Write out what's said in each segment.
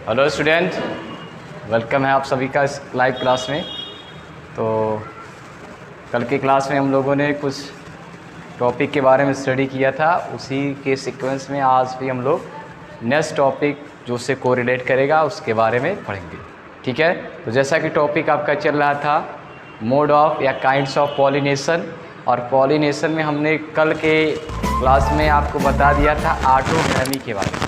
Hello student, welcome है आप सभी का इस लाइव क्लास में। तो कल की क्लास में हम लोगों ने कुछ टॉपिक के बारे में स्टडी किया था, उसी के सीक्वेंस में आज भी हम लोग नेक्स्ट टॉपिक जो उससे कोरिलेट करेगा उसके बारे में पढ़ेंगे। ठीक है, तो जैसा कि टॉपिक आपका चल रहा था मोड ऑफ या काइंड्स ऑफ पॉलिनेशन, और पॉलिनेशन में हमने कल के क्लास में आपको बता दिया था ऑटोगैमी के बारे में।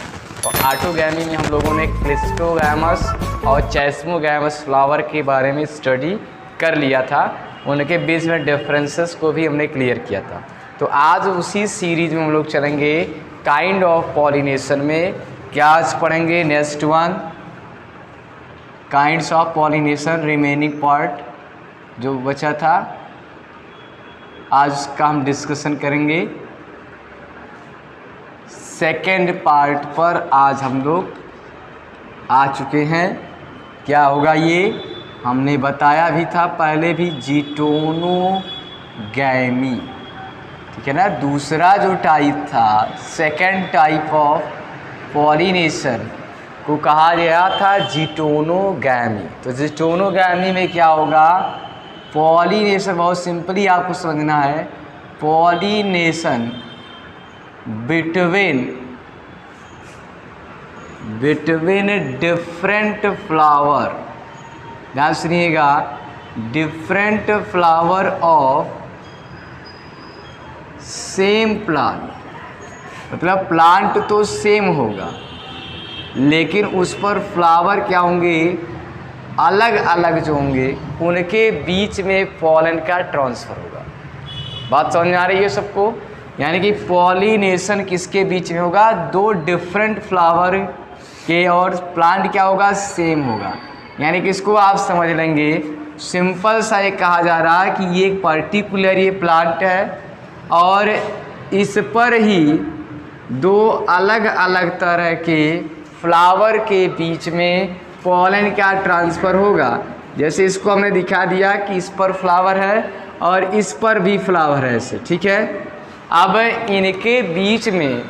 और ऑटोगैमी में हम लोगों ने क्लिस्टोगैमस और चेस्मोगैमस फ्लावर के बारे में स्टडी कर लिया था, उनके बीच में डिफरेंसेस को भी हमने क्लियर किया था। तो आज उसी सीरीज में हम लोग चलेंगे काइंड ऑफ पॉलिनेशन में। क्या आज पढ़ेंगे? Next one kinds of pollination, remaining part जो बचा था आज उसका हम डिस्कशन करेंगे। सेकेंड पार्ट पर आज हम लोग आ चुके हैं। क्या होगा ये हमने बताया भी था पहले भी, जिटोनोगैमी। ठीक है ना, दूसरा जो टाइप था, सेकेंड टाइप ऑफ पॉलिनेशन को कहा गया था जिटोनोगैमी। तो जिटोनोगैमी में क्या होगा? पॉलिनेशन बहुत सिंपली आपको समझना है, पॉलिनेशन बिटवीन डिफरेंट फ्लावर। ध्यान सुनिएगा, different flower of same plant. मतलब प्लांट तो सेम होगा लेकिन उस पर फ्लावर क्या होंगे? अलग अलग जो होंगे, उनके बीच में पॉलन का ट्रांसफ़र होगा। बात समझ में आ रही है सबको? यानी कि पॉलिनेशन किसके बीच में होगा? दो डिफरेंट फ्लावर के, और प्लांट क्या होगा? सेम होगा। यानी कि इसको आप समझ लेंगे, सिंपल सा ये कहा जा रहा है कि ये एक पर्टिकुलर ये प्लांट है और इस पर ही दो अलग अलग तरह के फ्लावर के बीच में पॉलन का ट्रांसफ़र होगा। जैसे इसको हमने दिखा दिया कि इस पर फ्लावर है और इस पर भी फ्लावर है ऐसे। ठीक है, अब इनके बीच में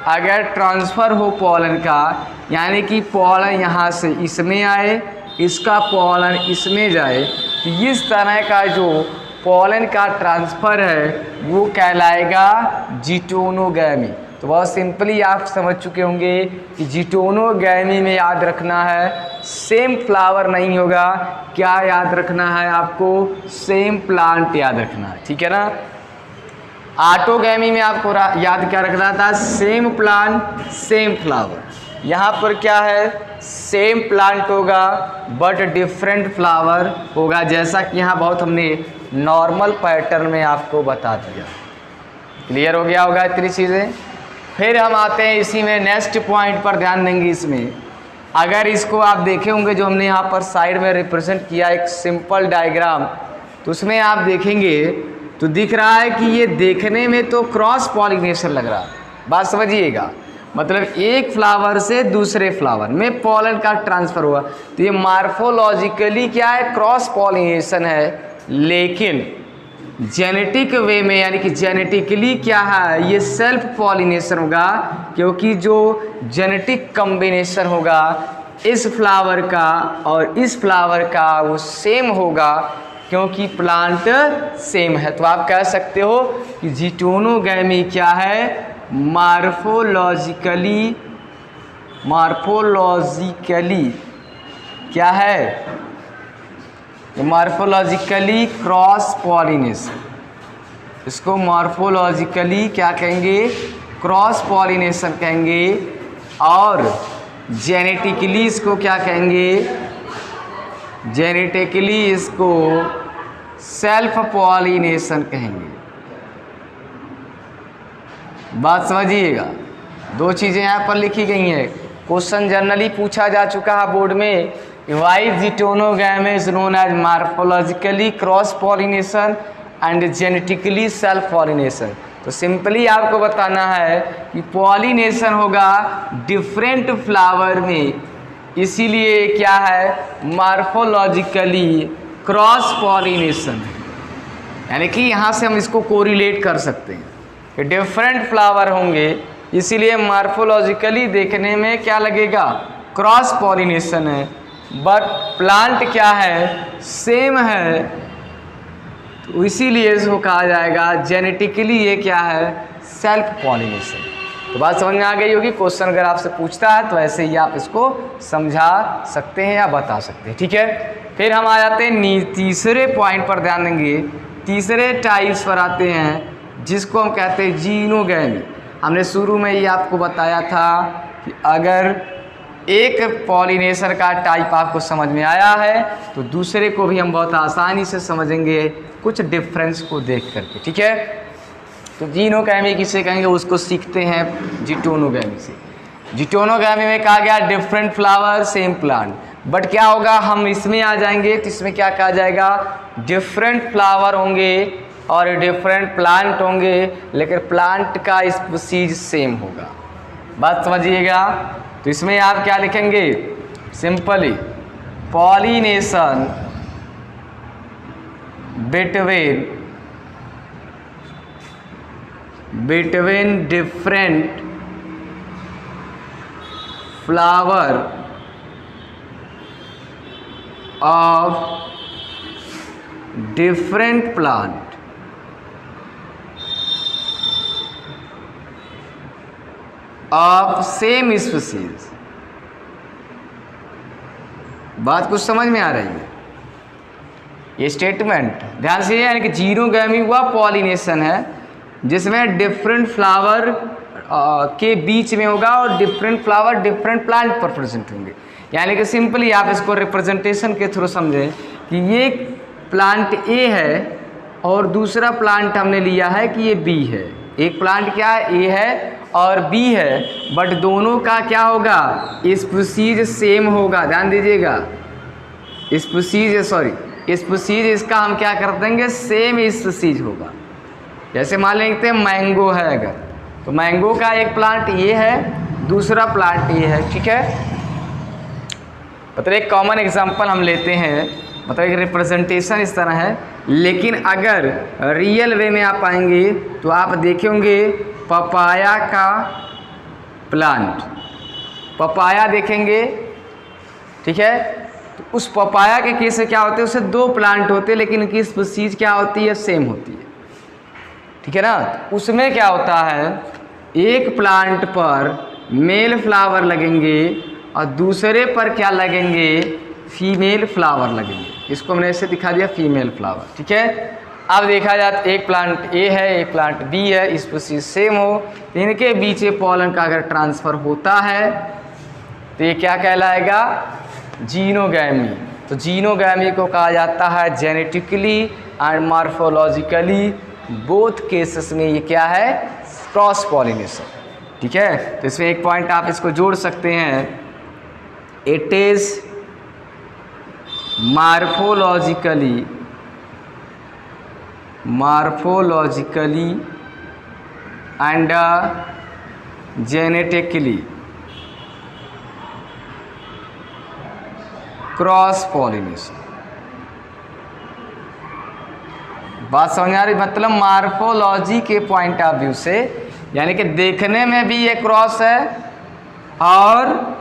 अगर ट्रांसफ़र हो पॉलन का, यानी कि पॉलन यहाँ से इसमें आए, इसका पॉलन इसमें जाए, तो इस तरह का जो पॉलन का ट्रांसफ़र है वो कहलाएगा जिटोनोगैमी। तो बहुत सिंपली आप समझ चुके होंगे कि जिटोनोगैमी में याद रखना है सेम फ्लावर नहीं होगा। क्या याद रखना है आपको? सेम प्लांट याद रखना है। ठीक है ना। ऑटोगैमी में आपको याद क्या रखना था? Same plant same flower. यहाँ पर क्या है? सेम प्लांट होगा बट डिफरेंट फ्लावर होगा, जैसा कि यहाँ बहुत हमने नॉर्मल पैटर्न में आपको बता दिया। क्लियर हो गया होगा इतनी चीज़ें। फिर हम आते हैं इसी में नेक्स्ट पॉइंट पर, ध्यान देंगे इसमें। अगर इसको आप देखे होंगे जो हमने यहाँ पर साइड में रिप्रेजेंट किया एक सिंपल डायग्राम, तो उसमें आप देखेंगे तो दिख रहा है कि ये देखने में तो क्रॉस पॉलिनेशन लग रहा है। बात समझिएगा, मतलब एक फ्लावर से दूसरे फ्लावर में पॉलन का ट्रांसफ़र हुआ, तो ये मार्फोलॉजिकली क्या है? क्रॉस पॉलिनेशन है। लेकिन जेनेटिक वे में, यानी कि जेनेटिकली क्या है? ये सेल्फ पॉलिनेशन होगा, क्योंकि जो जेनेटिक कॉम्बिनेशन होगा इस फ्लावर का और इस फ्लावर का वो सेम होगा, क्योंकि प्लांट सेम है। तो आप कह सकते हो कि जिटोनोगैमी क्या है? मार्फोलॉजिकली क्या है? Morphologically cross pollination. इसको मार्फोलॉजिकली क्या कहेंगे? क्रॉस पॉलिनेशन कहेंगे। और जेनेटिकली इसको क्या कहेंगे? जेनेटिकली इसको सेल्फ पॉलिनेशन कहेंगे। बात समझिएगा, दो चीज़ें यहाँ पर लिखी गई हैं। क्वेश्चन जनरली पूछा जा चुका है बोर्ड में, why geitonogamy is known as morphologically cross pollination and genetically self pollination. तो सिंपली आपको बताना है कि पॉलिनेशन होगा डिफरेंट फ्लावर में, इसीलिए क्या है? Morphologically cross pollination. यानी कि यहाँ से हम इसको कोरिलेट कर सकते हैं कि डिफरेंट फ्लावर होंगे, इसीलिए मार्फोलॉजिकली देखने में क्या लगेगा? क्रॉस पॉलिनेशन है, बट प्लांट क्या है, सेम है, तो इसीलिए इसको कहा जाएगा जेनेटिकली ये क्या है, सेल्फ पॉलिनेशन। तो बात समझ में आ गई होगी। क्वेश्चन अगर आपसे पूछता है तो ऐसे ही आप इसको समझा सकते हैं या बता सकते हैं, ठीक है। फिर हम आ जाते हैं तीसरे पॉइंट पर, ध्यान देंगे तीसरे टाइप्स पर आते हैं जिसको हम कहते हैं जीनोगैमी। हमने शुरू में ही आपको बताया था कि अगर एक पॉलिनेशन का टाइप आपको समझ में आया है तो दूसरे को भी हम बहुत आसानी से समझेंगे कुछ डिफरेंस को देख करके, ठीक है। तो जीनोगैमी किसे कहेंगे, उसको सीखते हैं जिटोनोगैमी से। जिटोनोगैमी में कहा गया different flower same plant, but क्या होगा, हम इसमें आ जाएंगे तो इसमें क्या कहा जाएगा, डिफरेंट फ्लावर होंगे और डिफरेंट प्लांट होंगे, लेकिन प्लांट का स्पीशीज सेम होगा। बात समझिएगा। तो इसमें आप क्या लिखेंगे, simply pollination between different flower of different plant of same species। बात कुछ समझ में आ रही है, ये स्टेटमेंट ध्यान से, यानी कि जीनोगैमी हुआ पॉलिनेशन है जिसमें डिफरेंट फ्लावर के बीच में होगा और डिफरेंट फ्लावर डिफरेंट प्लांट पर प्रेजेंट होंगे। यानी कि सिंपली आप इसको रिप्रेजेंटेशन के थ्रू समझें कि ये प्लांट ए है और दूसरा प्लांट हमने लिया है कि ये बी है। एक प्लांट क्या है, ए है और बी है, बट दोनों का क्या होगा, स्पीशीज सेम होगा। ध्यान दीजिएगा, स्पीशीज इसका हम क्या कर देंगे, सेम स्पीशीज होगा। जैसे मान लेते हैं मैंगो है अगर, तो मैंगो का एक प्लांट ये है, दूसरा प्लांट ये है, ठीक है। मतलब एक कॉमन एग्जांपल हम लेते हैं, मतलब एक रिप्रेजेंटेशन इस तरह है, लेकिन अगर रियल वे में आप आएंगे तो आप देखेंगे पपाया का प्लांट, पपाया देखेंगे, ठीक है। तो उस पपाया के केस से क्या होते हैं, उससे दो प्लांट होते हैं लेकिन उनकी स्पीशीज क्या होती है, सेम होती है, ठीक है ना। उसमें क्या होता है, एक प्लांट पर मेल फ्लावर लगेंगे और दूसरे पर क्या लगेंगे, फीमेल फ्लावर लगेंगे। इसको मैंने ऐसे दिखा दिया, फीमेल फ्लावर, ठीक है। अब देखा जाए एक प्लांट ए है एक प्लांट बी है, स्पीशीज सेम हो, इनके बीच पॉलन का अगर ट्रांसफ़र होता है तो ये क्या कहलाएगा, जीनोगैमी। तो जीनोगैमी को कहा जाता है genetically and morphologically both cases में ये क्या है, क्रॉस पॉलिनेशन, ठीक है। तो इसमें एक पॉइंट आप इसको जोड़ सकते हैं, it is morphologically and genetically cross pollination. बात समझ आ रही, मतलब मॉर्फोलॉजी के पॉइंट ऑफ व्यू से, यानी कि देखने में भी ये क्रॉस है और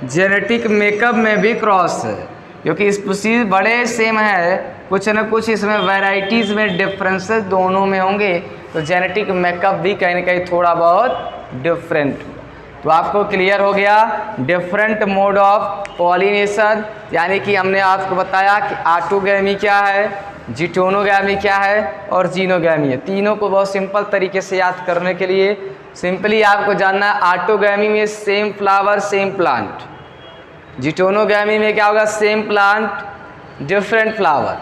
जेनेटिक मेकअप में भी क्रॉस है, क्योंकि स्पीशीज बड़े सेम है, कुछ न कुछ इसमें वैरायटीज़ में डिफरेंसेस दोनों में होंगे, तो जेनेटिक मेकअप भी कहीं ना कहीं थोड़ा बहुत डिफरेंट। तो आपको क्लियर हो गया डिफरेंट मोड ऑफ पॉलिनेशन, यानी कि हमने आपको बताया कि ऑटोगैमी क्या है, जिटोनोगैमी क्या है और जीनोगैमी है। तीनों को बहुत सिंपल तरीके से याद करने के लिए सिंपली आपको जानना है, ऑटोगैमी में सेम फ्लावर सेम प्लांट, जिटोनोगैमी में क्या होगा, same plant different flower,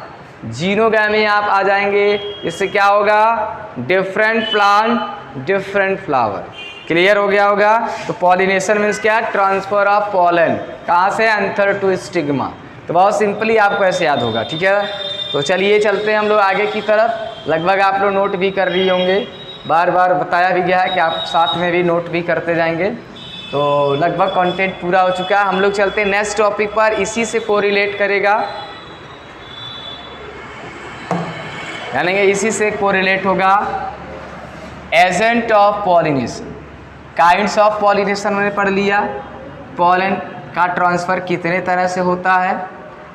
xenogamy आप आ जाएंगे इससे क्या होगा, different plant different flower. Clear हो गया होगा। तो पॉलिनेशन मीन्स क्या है, ट्रांसफर ऑफ पॉलन, कहाँ से, एंथर टू स्टिग्मा। तो बहुत सिंपली आपको ऐसे याद होगा, ठीक है। तो चलिए चलते हैं हम लोग आगे की तरफ। लगभग आप लोग नोट भी कर रही होंगे, बार बार बताया भी गया है कि आप साथ में भी नोट भी करते जाएंगे। तो लगभग कंटेंट पूरा हो चुका है। हम लोग चलते हैं नेक्स्ट टॉपिक पर, इसी से कोरिलेट करेगा, यानी कि इसी से कोरिलेट होगा agent of pollination. Kinds of pollination मैंने पढ़ लिया, पॉलन का ट्रांसफ़र कितने तरह से होता है।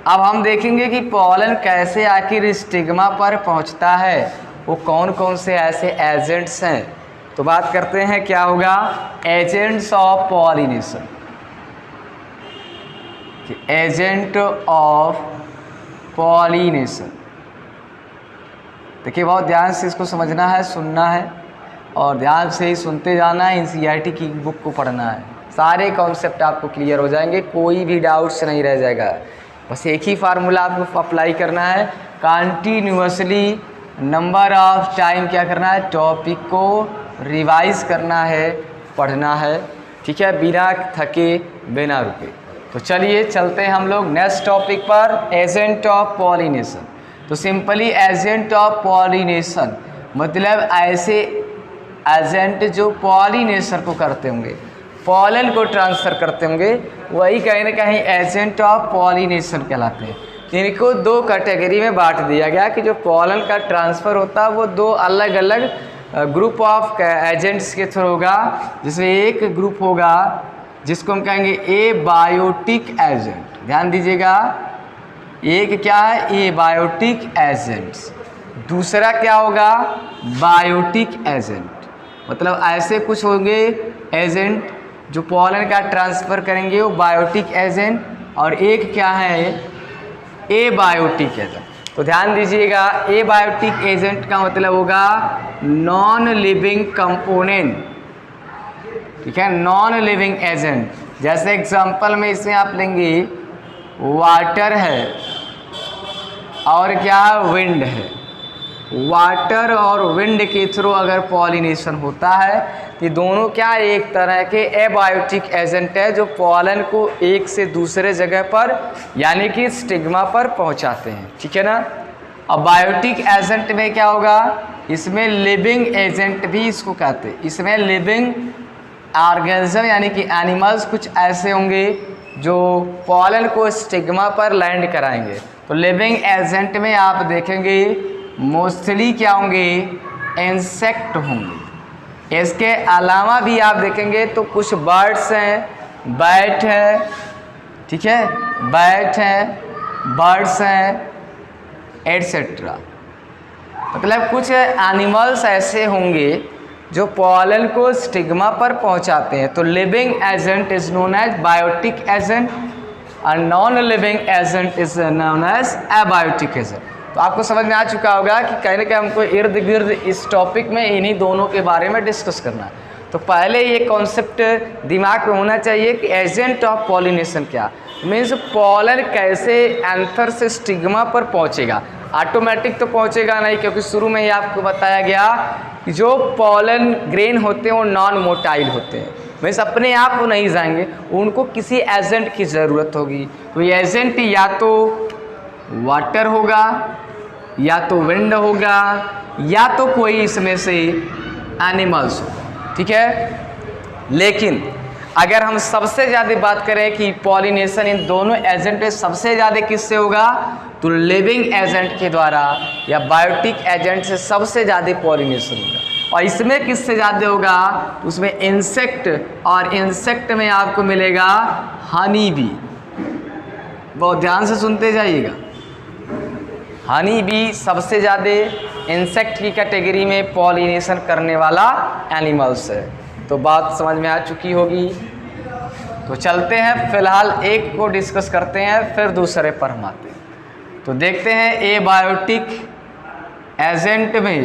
अब हम देखेंगे कि पॉलन कैसे आखिर स्टिग्मा पर पहुंचता है, वो कौन कौन से ऐसे एजेंट्स हैं। तो बात करते हैं क्या होगा, agents of pollination. Agent of pollination, देखिए बहुत ध्यान से इसको समझना है, सुनना है और ध्यान से ही सुनते जाना है। एनसीईआरटी की बुक को पढ़ना है, सारे कॉन्सेप्ट आपको क्लियर हो जाएंगे, कोई भी डाउट्स नहीं रह जाएगा। बस एक ही फार्मूला आपको अप्लाई करना है, कंटिन्यूअसली नंबर ऑफ टाइम क्या करना है, टॉपिक को रिवाइज करना है, पढ़ना है, ठीक है, बिना थके बिना रुके। तो चलिए चलते हैं हम लोग नेक्स्ट टॉपिक पर, एजेंट ऑफ पॉलिनेशन। तो सिंपली एजेंट ऑफ पॉलिनेशन मतलब ऐसे एजेंट जो पॉलिनेशन को करते होंगे, पॉलन को ट्रांसफ़र करते होंगे, वही कहीं ना कहीं एजेंट ऑफ पॉलिनेशन कहलाते हैं। इनको दो कैटेगरी में बांट दिया गया कि जो पॉलन का ट्रांसफ़र होता है वो दो अलग अलग ग्रुप ऑफ एजेंट्स के थ्रू होगा, जिसमें एक ग्रुप होगा जिसको हम कहेंगे एबायोटिक एजेंट। ध्यान दीजिएगा, एक क्या है, एबायोटिक एजेंट्स, दूसरा क्या होगा, बायोटिक एजेंट। मतलब ऐसे कुछ होंगे एजेंट जो पॉलन का ट्रांसफ़र करेंगे, वो बायोटिक एजेंट, और एक क्या है, एबायोटिक एजेंट। तो ध्यान दीजिएगा, एबायोटिक एजेंट का मतलब होगा नॉन लिविंग कंपोनेंट, ठीक है, नॉन लिविंग एजेंट। जैसे एग्जांपल में इसमें आप लेंगे वाटर है और क्या विंड है, वाटर और विंड के थ्रू अगर पॉलिनेशन होता है तो ये दोनों क्या एक तरह के एबायोटिक एजेंट है जो पॉलन को एक से दूसरे जगह पर यानी कि स्टिग्मा पर पहुंचाते हैं, ठीक है ना। अब बायोटिक एजेंट में क्या होगा, इसमें लिविंग एजेंट भी इसको कहते हैं। इसमें लिविंग ऑर्गेनिज्म यानी कि एनिमल्स कुछ ऐसे होंगे जो पॉलन को स्टिग्मा पर लैंड कराएंगे। तो लिविंग एजेंट में आप देखेंगे मोस्टली क्या होंगे, इंसेक्ट होंगे। इसके अलावा भी आप देखेंगे तो कुछ बर्ड्स हैं, बैट है, ठीक है, बैट हैं, बर्ड्स हैं, एटसेट्रा। मतलब कुछ एनिमल्स ऐसे होंगे जो पॉलन को स्टिग्मा पर पहुंचाते हैं। तो living agent is known as biotic agent और non living agent is known as abiotic agent. तो आपको समझ में आ चुका होगा कि कहीं ना कहीं हमको इर्द गिर्द इस टॉपिक में इन्हीं दोनों के बारे में डिस्कस करना है। तो पहले ये कॉन्सेप्ट दिमाग में होना चाहिए कि एजेंट ऑफ पॉलिनेशन क्या मीन्स, पॉलन कैसे एंथर से स्टिग्मा पर पहुंचेगा। ऑटोमेटिक तो पहुंचेगा नहीं, क्योंकि शुरू में ही आपको बताया गया कि जो पॉलन ग्रेन होते हैं वो नॉन मोटाइल होते हैं, मीन्स अपने आप वो नहीं जाएंगे, उनको किसी एजेंट की ज़रूरत होगी। तो ये एजेंट या तो वाटर होगा, या तो विंड होगा, या तो कोई इसमें से एनिमल्स होगा, ठीक है। लेकिन अगर हम सबसे ज़्यादा बात करें कि पॉलिनेशन इन दोनों एजेंट में सबसे ज़्यादा किससे होगा, तो लिविंग एजेंट के द्वारा या बायोटिक एजेंट से सबसे ज़्यादा पॉलिनेशन होगा। और इसमें किससे ज़्यादा होगा, तो उसमें इंसेक्ट, और इंसेक्ट में आपको मिलेगा हनी बी। बहुत ध्यान से सुनते जाइएगा, हनी बी सबसे ज़्यादा इंसेक्ट की कैटेगरी में पॉलिनेशन करने वाला एनिमल्स है। तो बात समझ में आ चुकी होगी। तो चलते हैं, फिलहाल एक को डिस्कस करते हैं फिर दूसरे पर हम आते हैं। तो देखते हैं एबायोटिक एजेंट में,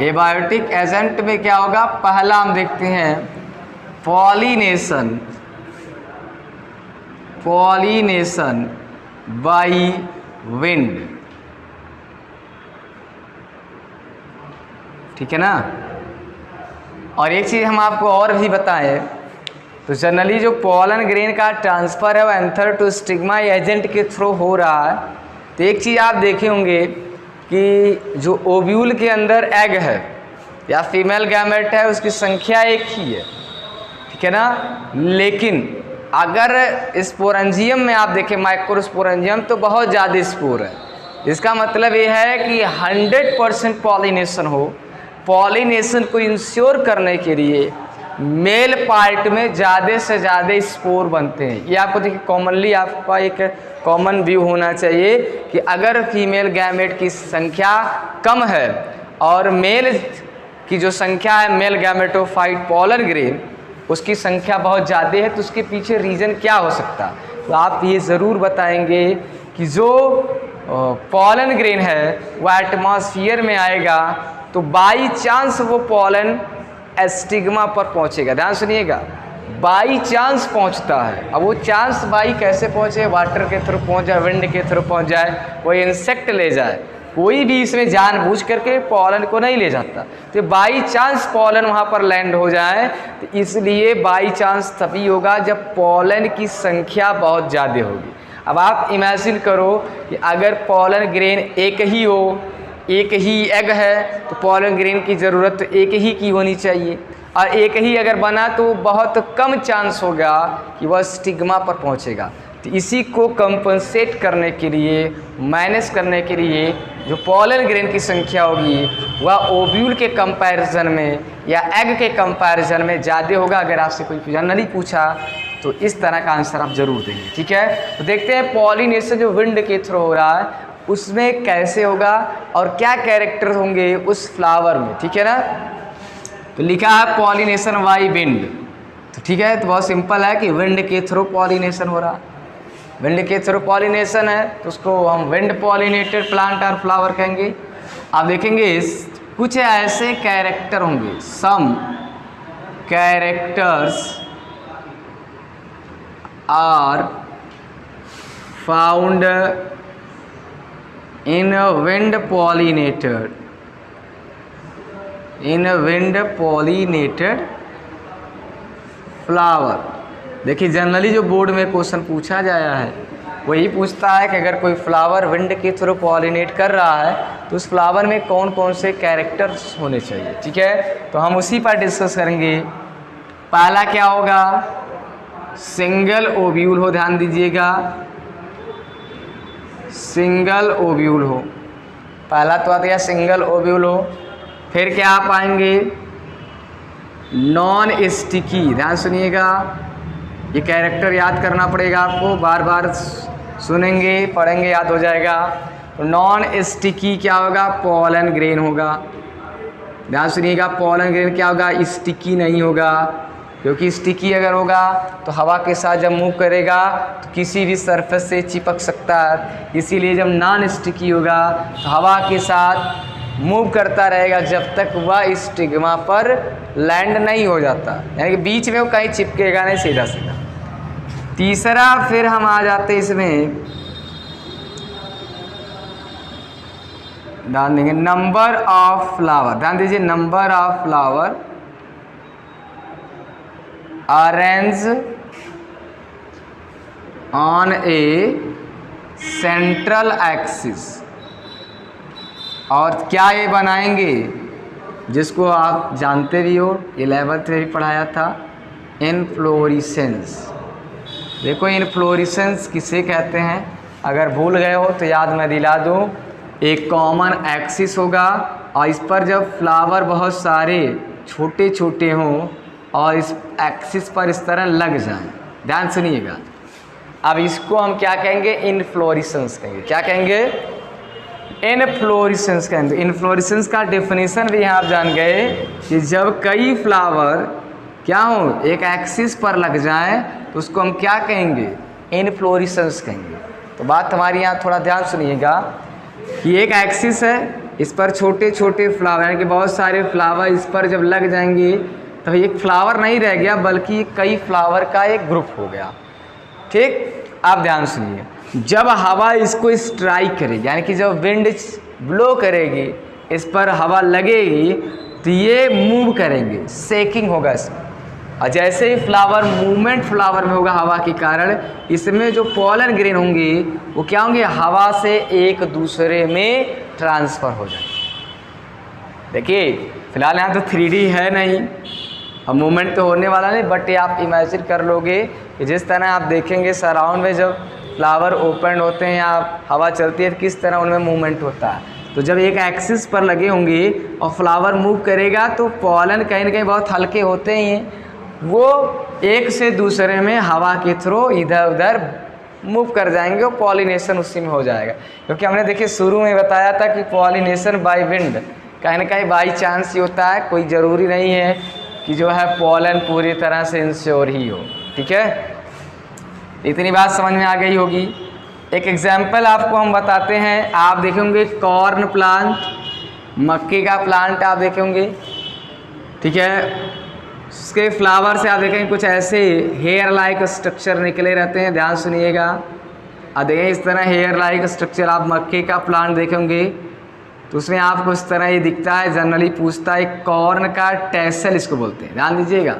एबायोटिक एजेंट में क्या होगा। पहला हम देखते हैं पॉलिनेशन, पॉलिनेशन बाई विंड, ठीक है ना। और एक चीज़ हम आपको और भी बताएं, तो जनरली जो पॉलन ग्रेन का ट्रांसफ़र है वो एंथर टू स्टिग्मा एजेंट के थ्रू हो रहा है। तो एक चीज़ आप देखे होंगे कि जो ओव्यूल के अंदर एग है या फीमेल गैमेट है उसकी संख्या एक ही है, ठीक है ना। लेकिन अगर स्पोरेंजियम में आप देखें माइक्रोस्पोरेंजियम तो बहुत ज़्यादा स्पोर है। इसका मतलब ये है कि 100% पॉलिनेशन हो। पॉलिनेशन को इंश्योर करने के लिए मेल पार्ट में ज़्यादा से ज़्यादा स्पोर बनते हैं। ये आपको देखिए कॉमनली आपका एक कॉमन व्यू होना चाहिए कि अगर फीमेल गैमेट की संख्या कम है और मेल की जो संख्या है मेल गैमेटोफाइट पॉलन ग्रेन उसकी संख्या बहुत ज़्यादा है, तो उसके पीछे रीज़न क्या हो सकता है। तो आप ये ज़रूर बताएंगे कि जो पॉलन ग्रेन है वो एटमॉस्फेयर में आएगा तो बाई चांस वो पॉलन एस्टिग्मा पर पहुंचेगा। ध्यान सुनिएगा, बाई चांस पहुंचता है। अब वो चांस बाई कैसे पहुंचे, वाटर के थ्रू पहुंच जाए, विंड के थ्रू पहुंच जाए, कोई इंसेक्ट ले जाए, कोई भी इसमें जानबूझ करके पॉलन को नहीं ले जाता। तो बाई चांस पॉलन वहाँ पर लैंड हो जाए, तो इसलिए बाई चांस तभी होगा जब पॉलन की संख्या बहुत ज़्यादा होगी। अब आप इमेजिन करो कि अगर पॉलन ग्रेन एक ही हो, एक ही एग है, तो पॉलन ग्रेन की ज़रूरत तो एक ही की होनी चाहिए, और एक ही अगर बना तो बहुत कम चांस होगा कि वह स्टिग्मा पर पहुंचेगा। तो इसी को कंपनसेट करने के लिए, माइनस करने के लिए जो पॉलन ग्रेन की संख्या होगी वह ओव्यूल के कंपैरिजन में या एग के कंपैरिजन में ज़्यादा होगा। अगर आपसे कोई जनरली पूछा तो इस तरह का आंसर आप जरूर देंगे। ठीक है, तो देखते हैं पॉलिनेशन जो विंड के थ्रू हो रहा है उसमें कैसे होगा और क्या कैरेक्टर होंगे उस फ्लावर में। ठीक है ना, तो लिखा है पॉलिनेशन बाय विंड। तो ठीक है, तो बहुत सिंपल है कि विंड के थ्रू पॉलिनेशन हो रहा, विंड के थ्रू पॉलिनेशन है तो उसको हम विंड पॉलिनेटेड प्लांट और फ्लावर कहेंगे। आप देखेंगे कुछ ऐसे कैरेक्टर होंगे, some characters are found in a wind pollinated flower। देखिए जनरली जो बोर्ड में क्वेश्चन पूछा जाया है वही पूछता है कि अगर कोई फ्लावर विंड के थ्रू पॉलिनेट कर रहा है तो उस फ्लावर में कौन कौन से कैरेक्टर्स होने चाहिए। ठीक है, तो हम उसी पर डिस्कस करेंगे। पहला क्या होगा, सिंगल ओव्यूल हो, ध्यान दीजिएगा, सिंगल ओव्यूल हो, पहला तो आता है सिंगल ओव्यूल हो। फिर क्या आप पाएंगे, नॉन स्टिकी। ध्यान सुनिएगा, ये कैरेक्टर याद करना पड़ेगा आपको, बार बार सुनेंगे पढ़ेंगे याद हो जाएगा। तो नॉन स्टिकी क्या होगा, पॉलन ग्रेन होगा। ध्यान सुनिएगा, पॉलन ग्रेन क्या होगा, स्टिकी नहीं होगा, क्योंकि स्टिकी अगर होगा तो हवा के साथ जब मूव करेगा तो किसी भी सरफेस से चिपक सकता है। इसीलिए जब नॉन स्टिकी होगा तो हवा के साथ मूव करता रहेगा जब तक वह स्टिग्मा पर लैंड नहीं हो जाता, यानी कि बीच में वो कहीं चिपकेगा नहीं, सीधा सीधा। तीसरा फिर हम आ जाते इसमें, ध्यान देंगे, नंबर ऑफ फ्लावर। ध्यान दीजिए, number of flower arrange on A central axis. और क्या ये बनाएंगे, जिसको आप जानते भी हो, 11th में भी पढ़ाया था, इनफ्लोरेसेंस। देखो इनफ्लोरेसेंस किसे कहते हैं, अगर भूल गए हो तो याद मैं दिला दूँ। एक कॉमन एक्सिस होगा और इस पर जब फ्लावर बहुत सारे छोटे छोटे हों और इस एक्सिस पर इस तरह लग जाएं, ध्यान सुनिएगा। अब इसको हम क्या कहेंगे, इनफ्लोरेसेंस कहेंगे। क्या कहेंगे, इनफ्लोरेसेंस कहेंगे। इनफ्लोरेसेंस का डेफिनेशन भी यहाँ आप जान गए कि जब कई फ्लावर क्या हो, एक एक्सिस पर लग जाएं तो उसको हम क्या कहेंगे, इनफ्लोरेसेंस कहेंगे। तो बात हमारी यहाँ थोड़ा ध्यान सुनिएगा कि एक एक्सिस है, इस पर छोटे छोटे फ्लावर यानी कि बहुत सारे फ्लावर इस पर जब लग जाएंगे तो एक फ्लावर नहीं रह गया बल्कि कई फ्लावर का एक ग्रुप हो गया। ठीक, आप ध्यान सुनिए, जब हवा इसको स्ट्राइक करेगी यानी कि जब विंड ब्लो करेगी, इस पर हवा लगेगी तो ये मूव करेंगे, शेकिंग होगा इसमें। और जैसे ही फ्लावर मूवमेंट फ्लावर में होगा हवा के कारण, इसमें जो पॉलन ग्रेन होंगे वो क्या होंगे, हवा से एक दूसरे में ट्रांसफ़र हो जाएंगे। देखिए फिलहाल यहाँ तो 3D है नहीं, अब मूवमेंट तो होने वाला नहीं, बट ये आप इमेजिन कर लोगे कि जिस तरह आप देखेंगे सराउंड में जब फ्लावर ओपन होते हैं या हवा चलती है तो किस तरह उनमें मूवमेंट होता है। तो जब एक एक्सिस पर लगे होंगे और फ्लावर मूव करेगा तो पॉलन कहीं ना कहीं बहुत हल्के होते ही हैं वो एक से दूसरे में हवा के थ्रू इधर उधर मूव कर जाएंगे और पॉलिनेशन उसी में हो जाएगा। क्योंकि हमने देखिए शुरू में बताया था कि पॉलिनेशन बाय विंड कहीं ना कहीं बाई चांस ही होता है, कोई ज़रूरी नहीं है कि जो है पॉलन पूरी तरह से इंश्योर ही हो। ठीक है, इतनी बात समझ में आ गई होगी। एक एग्जाम्पल आपको हम बताते हैं। आप देखेंगे कॉर्न प्लांट, मक्के का प्लांट आप देखेंगे। ठीक है, उसके फ्लावर से आप देखेंगे कुछ ऐसे हेयर लाइक स्ट्रक्चर निकले रहते हैं, ध्यान सुनिएगा। अब देखें इस तरह हेयर लाइक स्ट्रक्चर आप मक्के का प्लांट देखेंगे तो उसमें आपको इस तरह ये दिखता है। जनरली पूछता है कॉर्न का टैसल इसको बोलते हैं, ध्यान दीजिएगा।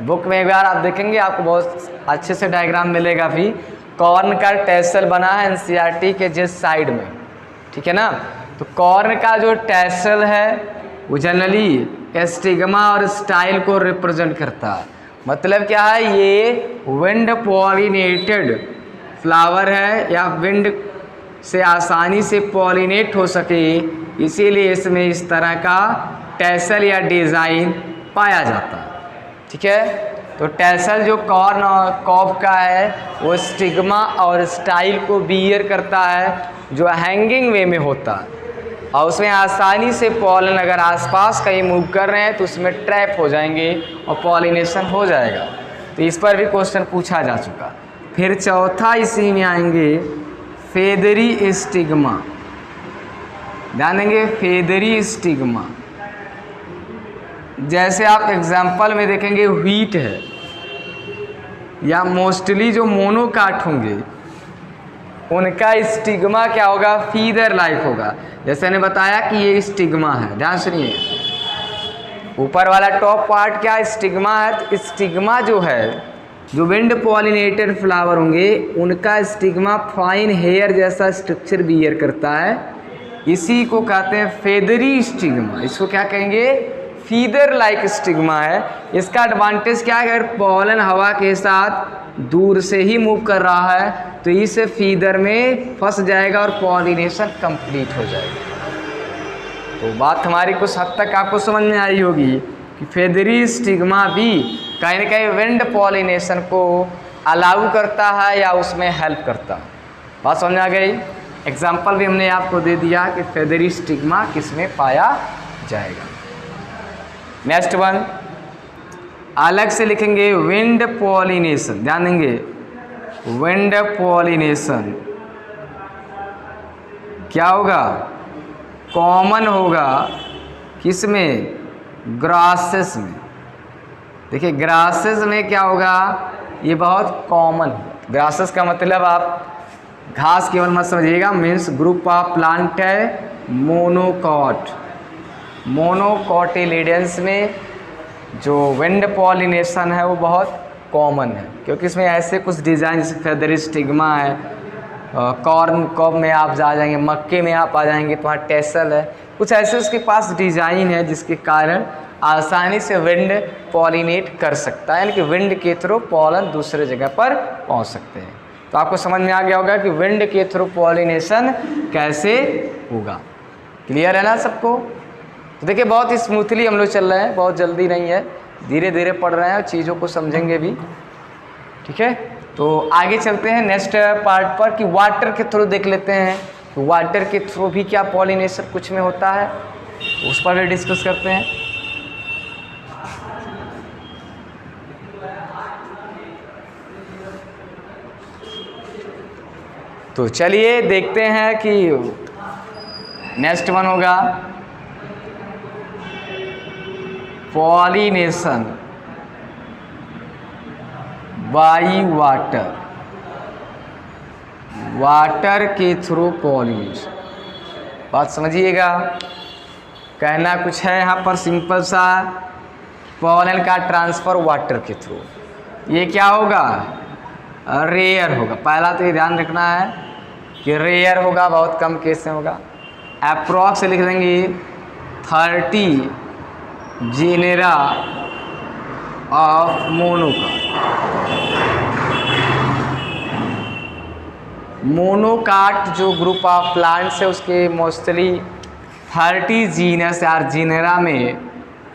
बुक में एक बार आप देखेंगे आपको बहुत अच्छे से डायग्राम मिलेगा। भी कॉर्न का टैसल बना है एनसीईआरटी के जिस साइड में, ठीक है ना। तो कॉर्न का जो टैसल है वो जनरली स्टिग्मा और स्टाइल को रिप्रेजेंट करता है। मतलब क्या है, ये विंड पॉलिनेटेड फ्लावर है या विंड से आसानी से पॉलिनेट हो सके, इसीलिए इसमें इस तरह का टैसल या डिज़ाइन पाया जाता है। ठीक है, तो टैसल जो कॉर्न और कॉब का है वो स्टिग्मा और स्टाइल को बियर करता है जो हैंगिंग वे में होता है, और उसमें आसानी से पॉलन अगर आसपास कहीं मूव कर रहे हैं तो उसमें ट्रैप हो जाएंगे और पॉलिनेशन हो जाएगा। तो इस पर भी क्वेश्चन पूछा जा चुका। फिर चौथा इसी में आएंगे फेदरी स्टिग्मा, ध्यान देंगे फेदरी स्टिग्मा। जैसे आप एग्जाम्पल में देखेंगे व्हीट है या मोस्टली जो मोनोकाट होंगे उनका स्टिग्मा क्या होगा, फीदर लाइक होगा। जैसे मैंने बताया कि ये स्टिग्मा है, ध्यान सुनिए। ऊपर वाला टॉप पार्ट क्या स्टिग्मा है, तो स्टिग्मा जो है जो विंड पॉलिनेटेड फ्लावर होंगे उनका स्टिग्मा फाइन हेयर जैसा स्ट्रक्चर बियर करता है, इसी को कहते हैं फेदरी स्टिग्मा। इसको क्या कहेंगे, फीदर लाइक स्टिग्मा है। इसका एडवांटेज क्या है, अगर पॉलन हवा के साथ दूर से ही मूव कर रहा है तो इस फीदर में फंस जाएगा और पॉलिनेशन कंप्लीट हो जाएगा। तो बात हमारी कुछ हद तक आपको समझ में आई होगी कि फेदरी स्टिग्मा भी कहीं ना कहीं विंड पॉलिनेशन को अलाउ करता है या उसमें हेल्प करता है। बात समझ आ गई। एग्जाम्पल भी हमने आपको दे दिया कि फेदरी स्टिग्मा किस में पाया जाएगा। नेक्स्ट वन अलग से लिखेंगे विंड पॉलिनेशन, ध्यान देंगे विंड पॉलिनेशन क्या होगा, कॉमन होगा किस में, ग्रासेस में। देखिए ग्रासेस में क्या होगा, ये बहुत कॉमन है। ग्रासेस का मतलब आप घास केवल मत समझिएगा, मीन्स ग्रुप ऑफ प्लांट है मोनोकॉट। मोनोकॉटिलिडेंस में जो विंड पॉलिनेशन है वो बहुत कॉमन है, क्योंकि इसमें ऐसे कुछ डिज़ाइन जैसे फेदरी स्टिग्मा है, कॉर्न कॉब में आप जा जाएंगे, मक्के में आप आ जाएंगे तो वहाँ टैसल है, कुछ ऐसे उसके पास डिज़ाइन है जिसके कारण आसानी से विंड पॉलिनेट कर सकता है, यानी कि विंड के थ्रू पॉलन दूसरे जगह पर पहुँच सकते हैं। तो आपको समझ में आ गया होगा कि विंड के थ्रू पॉलिनेशन कैसे होगा। क्लियर है ना सबको। तो देखिए बहुत ही स्मूथली हम लोग चल रहे हैं, बहुत जल्दी नहीं है, धीरे धीरे पढ़ रहे हैं और चीज़ों को समझेंगे भी। ठीक है, तो आगे चलते हैं नेक्स्ट पार्ट पर कि वाटर के थ्रू देख लेते हैं कि वाटर के थ्रू भी क्या पॉलिनेशन कुछ में होता है, तो उस पर भी डिस्कस करते हैं। तो चलिए देखते हैं कि नेक्स्ट वन होगा पॉलिनेशन बाई वाटर, वाटर के थ्रू पॉलिनेशन। बात समझिएगा, कहना कुछ है यहाँ पर सिंपल सा, पॉलन का ट्रांसफ़र वाटर के थ्रू। ये क्या होगा, रेयर होगा। पहला तो ये ध्यान रखना है कि रेयर होगा, बहुत कम केस में होगा। अप्रॉक्स लिख देंगे 30 जेनेरा ऑफ मोनोकाट। मोनोकाट जो ग्रुप ऑफ प्लांट्स है उसके मोस्टली 30 जीनस या जेनेरा में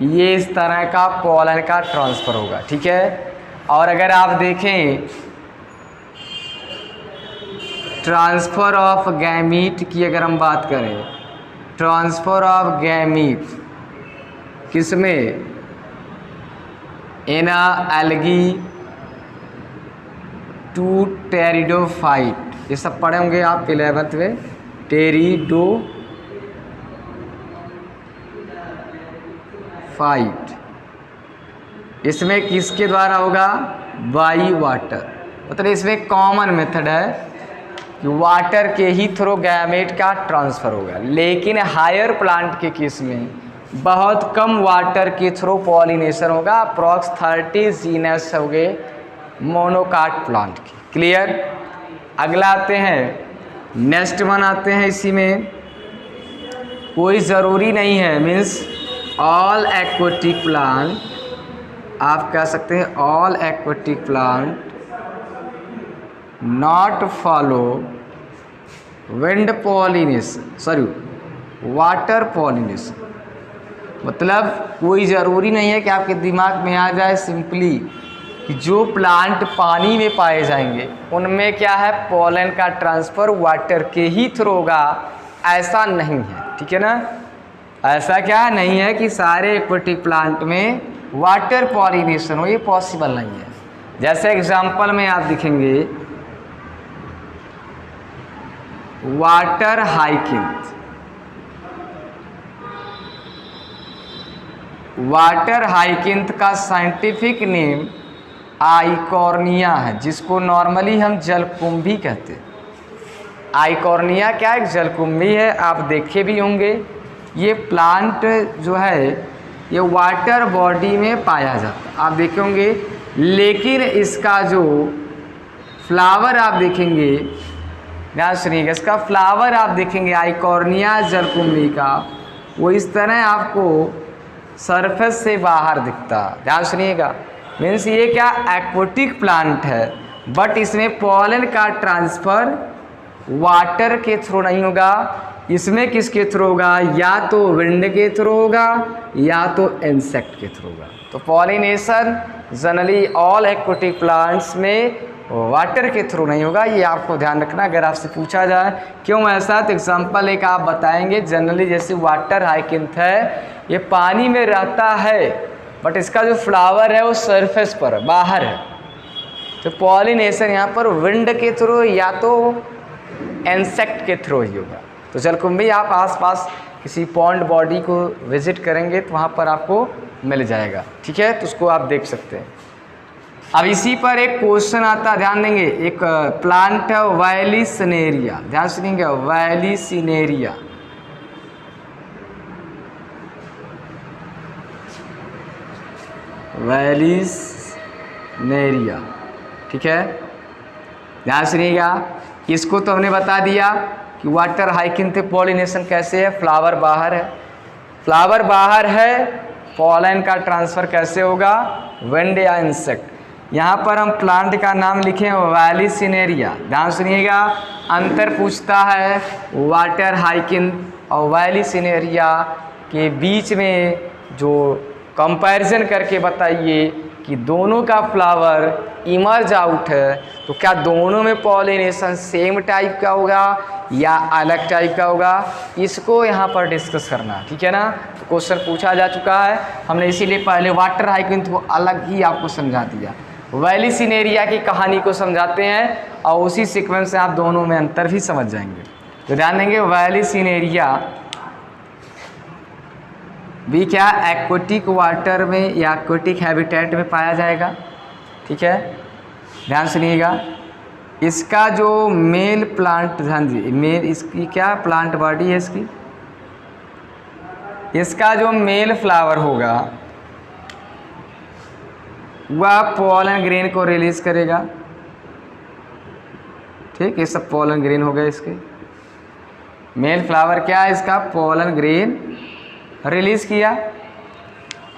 ये इस तरह का पॉलन का ट्रांसफ़र होगा, ठीक है। और अगर आप देखें ट्रांसफ़र ऑफ गैमीट की अगर हम बात करें, ट्रांसफ़र ऑफ गैमीट किसमें, एना एल्गी टू टेरिडोफाइट, ये सब पढ़े होंगे आप 11th में, टेरिडोफाइट। इसमें किसके द्वारा होगा, बाई वाटर, मतलब इसमें कॉमन मेथड है कि वाटर के ही थ्रू गैमेट का ट्रांसफ़र होगा। लेकिन हायर प्लांट के केस में बहुत कम वाटर के थ्रू पॉलिनेशन होगा, अप्रॉक्स 30 जीनस हो गए मोनोकाट प्लांट की। क्लियर। अगला आते हैं, नेक्स्ट वन आते हैं, इसी में कोई ज़रूरी नहीं है, मीन्स ऑल एक्वेटिक प्लांट, आप कह सकते हैं all aquatic plant not follow wind pollination, sorry water pollination. मतलब कोई ज़रूरी नहीं है कि आपके दिमाग में आ जाए सिंपली कि जो प्लांट पानी में पाए जाएंगे उनमें क्या है, पॉलन का ट्रांसफ़र वाटर के ही थ्रू होगा, ऐसा नहीं है, ठीक है ना। ऐसा क्या नहीं है कि सारे एक्वेटिक प्लांट में वाटर पॉलिनेशन हो, ये पॉसिबल नहीं है। जैसे एग्जांपल में आप दिखेंगे वाटर हाइकिंथ, वाटर हाइकिंथ का साइंटिफिक नेम आइकॉर्निया है, जिसको नॉर्मली हम जलकुंभी कहते हैं। आइकॉर्निया क्या एक जलकुंभी है, आप देखे भी होंगे। ये प्लांट जो है ये वाटर बॉडी में पाया जाता है, आप देखे होंगे। लेकिन इसका जो फ्लावर आप देखेंगे, ध्यान सुनिएगा, इसका फ्लावर आप देखेंगे आइकॉर्निया जलकुंभी का, वो इस तरह आपको सरफेस से बाहर दिखता। ध्यान सुनिएगा, मीन्स ये क्या एक्वेटिक प्लांट है, बट इसमें पॉलन का ट्रांसफ़र वाटर के थ्रू नहीं होगा। इसमें किसके थ्रू होगा, या तो विंड के थ्रू होगा या तो इंसेक्ट के थ्रू होगा। तो pollination generally all aquatic plants में वाटर के थ्रू नहीं होगा, ये आपको ध्यान रखना। अगर आपसे पूछा जाए क्यों ऐसा, तो एग्जांपल एक आप बताएंगे। जनरली जैसे वाटर हाइकिंथ है, ये पानी में रहता है, बट इसका जो फ्लावर है वो सरफेस पर बाहर है। तो पॉलिनेशन यहाँ पर विंड के थ्रू या तो इंसेक्ट के थ्रू ही होगा। तो जलकुंभी आप आसपास किसी पॉन्ड बॉडी को विजिट करेंगे तो वहाँ पर आपको मिल जाएगा, ठीक है। तो उसको आप देख सकते हैं। अब इसी पर एक क्वेश्चन आता है, ध्यान देंगे। एक प्लांट है वैलिसिनेरिया, ध्यान सुनिएगा, वैलिसिनेरिया। वैलिसिनेरिया, ठीक है, ध्यान सुनिएगा। इसको तो हमने बता दिया कि वाटर हाइकिंथ पॉलिनेशन कैसे है, फ्लावर बाहर है, फ्लावर बाहर है, पॉलन का ट्रांसफ़र कैसे होगा, विंड या इंसेक्ट। यहाँ पर हम प्लांट का नाम लिखें वैलिसिनेरिया। ध्यान सुनिएगा, अंतर पूछता है वाटर हाइकिंथ और वैलिसिनेरिया के बीच में जो कंपैरिजन करके बताइए कि दोनों का फ्लावर इमर्ज आउट है, तो क्या दोनों में पॉलिनेशन सेम टाइप का होगा या अलग टाइप का होगा, इसको यहाँ पर डिस्कस करना, ठीक है ना। तो क्वेश्चन पूछा जा चुका है, हमने इसीलिए पहले वाटर हाइकिंथ को अलग ही आपको समझा दिया, वैलिसिनेरिया की कहानी को समझाते हैं और उसी सीक्वेंस से आप दोनों में अंतर भी समझ जाएंगे। तो ध्यान देंगे, वैलिसिनेरिया भी क्या एक्वेटिक वाटर में या एक्वेटिक हैबिटेट में पाया जाएगा, ठीक है। ध्यान सुनिएगा, इसका जो मेल प्लांट, ध्यान दीजिए, मेल इसकी क्या प्लांट बॉडी है इसकी, इसका जो मेल फ्लावर होगा वह पोलन ग्रेन को रिलीज करेगा, ठीक। ये सब पोलन ग्रेन हो गए इसके। मेल फ्लावर क्या है इसका, पोलन ग्रेन रिलीज किया।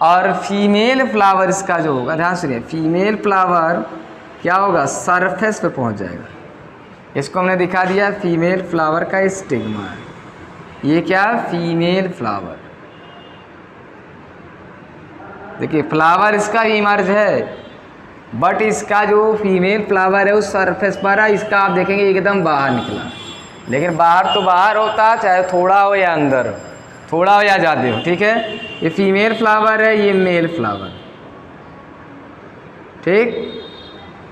और फीमेल फ्लावर इसका जो होगा, ध्यान सुनिए, फीमेल फ्लावर क्या होगा, सरफेस पे पहुंच जाएगा। इसको हमने दिखा दिया, फीमेल फ्लावर का स्टिग्मा है। ये क्या, फीमेल फ्लावर, देखिए फ्लावर इसका भी इमर्ज है, बट इसका जो फीमेल फ्लावर है उस सरफेस पर है, इसका आप देखेंगे एकदम बाहर निकला। लेकिन बाहर तो बाहर होता है, चाहे थोड़ा हो या अंदर, थोड़ा हो या ज़्यादा हो, ठीक है। ये फीमेल फ्लावर है, ये मेल फ्लावर, ठीक।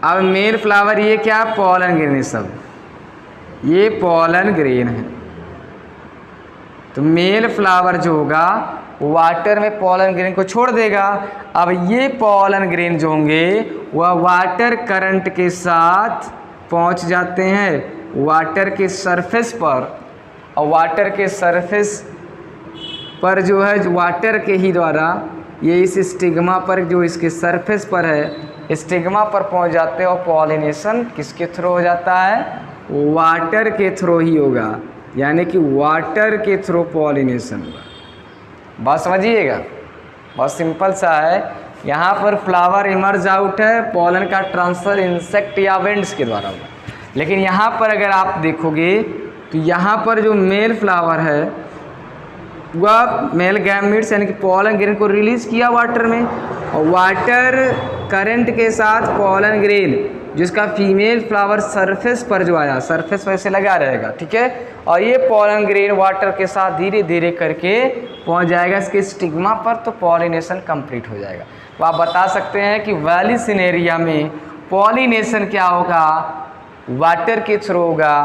अब मेल फ्लावर ये क्या, पॉलन ग्रेन है सब, ये पॉलन ग्रेन है। तो मेल फ्लावर जो होगा वाटर में पॉलन ग्रेन को छोड़ देगा। अब ये पॉलन ग्रेन जो होंगे वह वाटर करंट के साथ पहुंच जाते हैं वाटर के सरफेस पर, और वाटर के सरफेस पर जो है वाटर के ही द्वारा ये इस स्टिग्मा पर जो इसके सरफेस पर है स्टिग्मा पर पहुंच जाते हैं, और पॉलिनेशन किसके थ्रू हो जाता है, वाटर के थ्रू ही होगा, यानी कि वाटर के थ्रू पॉलिनेशन होगा। बात समझिएगा, बहुत सिंपल सा है। यहाँ पर फ्लावर इमर्ज आउट है, पॉलन का ट्रांसफर इंसेक्ट या विंड्स के द्वारा होगा। लेकिन यहाँ पर अगर आप देखोगे तो यहाँ पर जो मेल फ्लावर है वह मेल गैमीट्स यानी कि पॉलन ग्रेन को रिलीज किया वाटर में, और वाटर करंट के साथ पॉलन ग्रेन जिसका फीमेल फ्लावर सरफेस पर जो आया, सरफेस पर ऐसे लगा रहेगा, ठीक है। और ये पॉलन ग्रेन वाटर के साथ धीरे धीरे करके पहुंच जाएगा इसके स्टिग्मा पर, तो पॉलिनेशन कंप्लीट हो जाएगा। तो आप बता सकते हैं कि वैली सिनेरिया में पॉलिनेशन क्या होगा, वाटर के थ्रू होगा,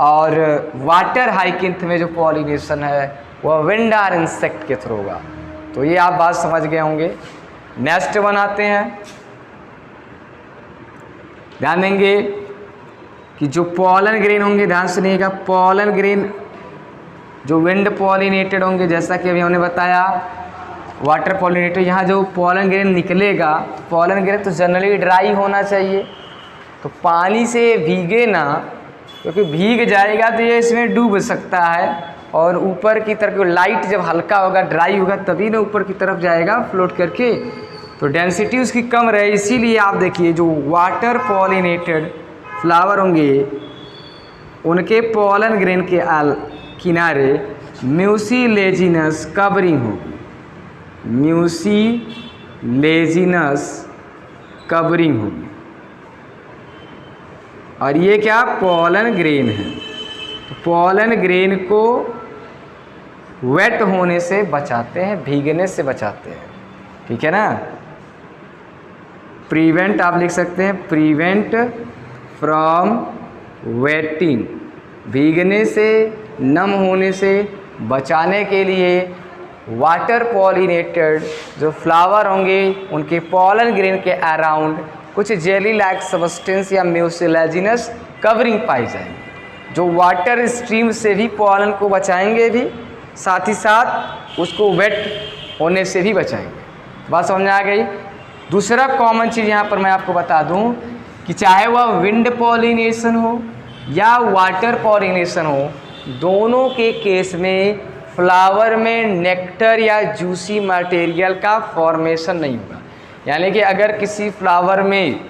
और वाटर हाइकिंथ में जो पॉलिनेशन है वह विंड और इंसेक्ट के थ्रू होगा। तो ये आप बात समझ गए होंगे। नेक्स्ट वन आते हैं, ध्यान देंगे कि जो पॉलन ग्रेन होंगे, ध्यान सुनिएगा, पॉलन ग्रेन जो विंड पॉलिनेटेड होंगे, जैसा कि अभी हमने बताया वाटर पॉलिनेटेड, यहाँ जो पॉलन ग्रेन निकलेगा, पॉलन ग्रेन तो जनरली ड्राई होना चाहिए, तो पानी से भीगे ना, क्योंकि भीग जाएगा तो ये इसमें डूब सकता है, और ऊपर की तरफ लाइट जब हल्का होगा ड्राई होगा तभी ना ऊपर की तरफ जाएगा फ्लोट करके, तो डेंसिटी उसकी कम रहे। इसीलिए आप देखिए जो वाटर पॉलिनेटेड फ्लावर होंगे उनके पॉलन ग्रेन के किनारे म्यूसिलेजिनस कवरिंग होगी, म्यूसिलेजिनस कवरिंग होगी, और ये क्या, पॉलन ग्रेन है। तो पॉलन ग्रेन को वेट होने से बचाते हैं, भीगने से बचाते हैं, ठीक है ना। प्रिवेंट आप लिख सकते हैं, प्रिवेंट फ्रॉम वेटिंग, भीगने से, नम होने से बचाने के लिए वाटर पॉलिनेटेड जो फ्लावर होंगे उनके पॉलन ग्रेन के अराउंड कुछ जेली लाइक सब्सटेंस या म्यूसिलेजिनस कवरिंग पाई जाएगी, जो वाटर स्ट्रीम से भी पॉलन को बचाएंगे भी, साथ ही साथ उसको वेट होने से भी बचाएंगे। बात समझ में आ गई। दूसरा कॉमन चीज़ यहाँ पर मैं आपको बता दूँ कि चाहे वह विंड पॉलिनेशन हो या वाटर पॉलिनेशन हो, दोनों के केस में फ्लावर में नेक्टर या जूसी मटेरियल का फॉर्मेशन नहीं होगा। यानी कि अगर किसी फ्लावर में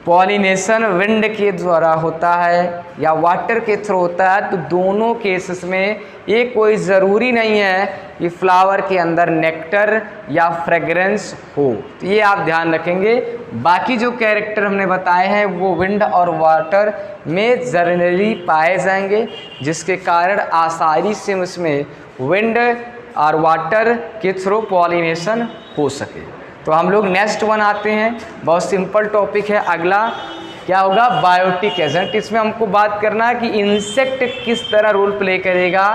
पॉलिनेशन विंड के द्वारा होता है या वाटर के थ्रू होता है, तो दोनों केसेस में ये कोई ज़रूरी नहीं है कि फ्लावर के अंदर नेक्टर या फ्रेग्रेंस हो। तो ये आप ध्यान रखेंगे। बाकी जो कैरेक्टर हमने बताए हैं वो विंड और वाटर में जनरली पाए जाएंगे, जिसके कारण आसानी से उसमें विंड और वाटर के थ्रू पॉलिनेशन हो सके। तो हम लोग नेक्स्ट वन आते हैं, बहुत सिंपल टॉपिक है। अगला क्या होगा, बायोटिक एजेंट। इसमें हमको बात करना है कि इंसेक्ट किस तरह रोल प्ले करेगा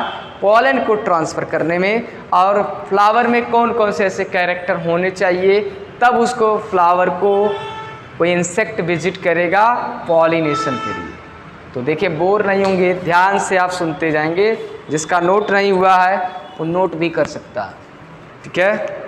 पॉलन को ट्रांसफ़र करने में, और फ्लावर में कौन कौन से ऐसे कैरेक्टर होने चाहिए तब उसको फ्लावर को कोई इंसेक्ट विजिट करेगा पॉलिनेशन के लिए। तो देखिए बोर नहीं होंगे, ध्यान से आप सुनते जाएंगे। जिसका नोट नहीं हुआ है वो नोट भी कर सकता है, ठीक है।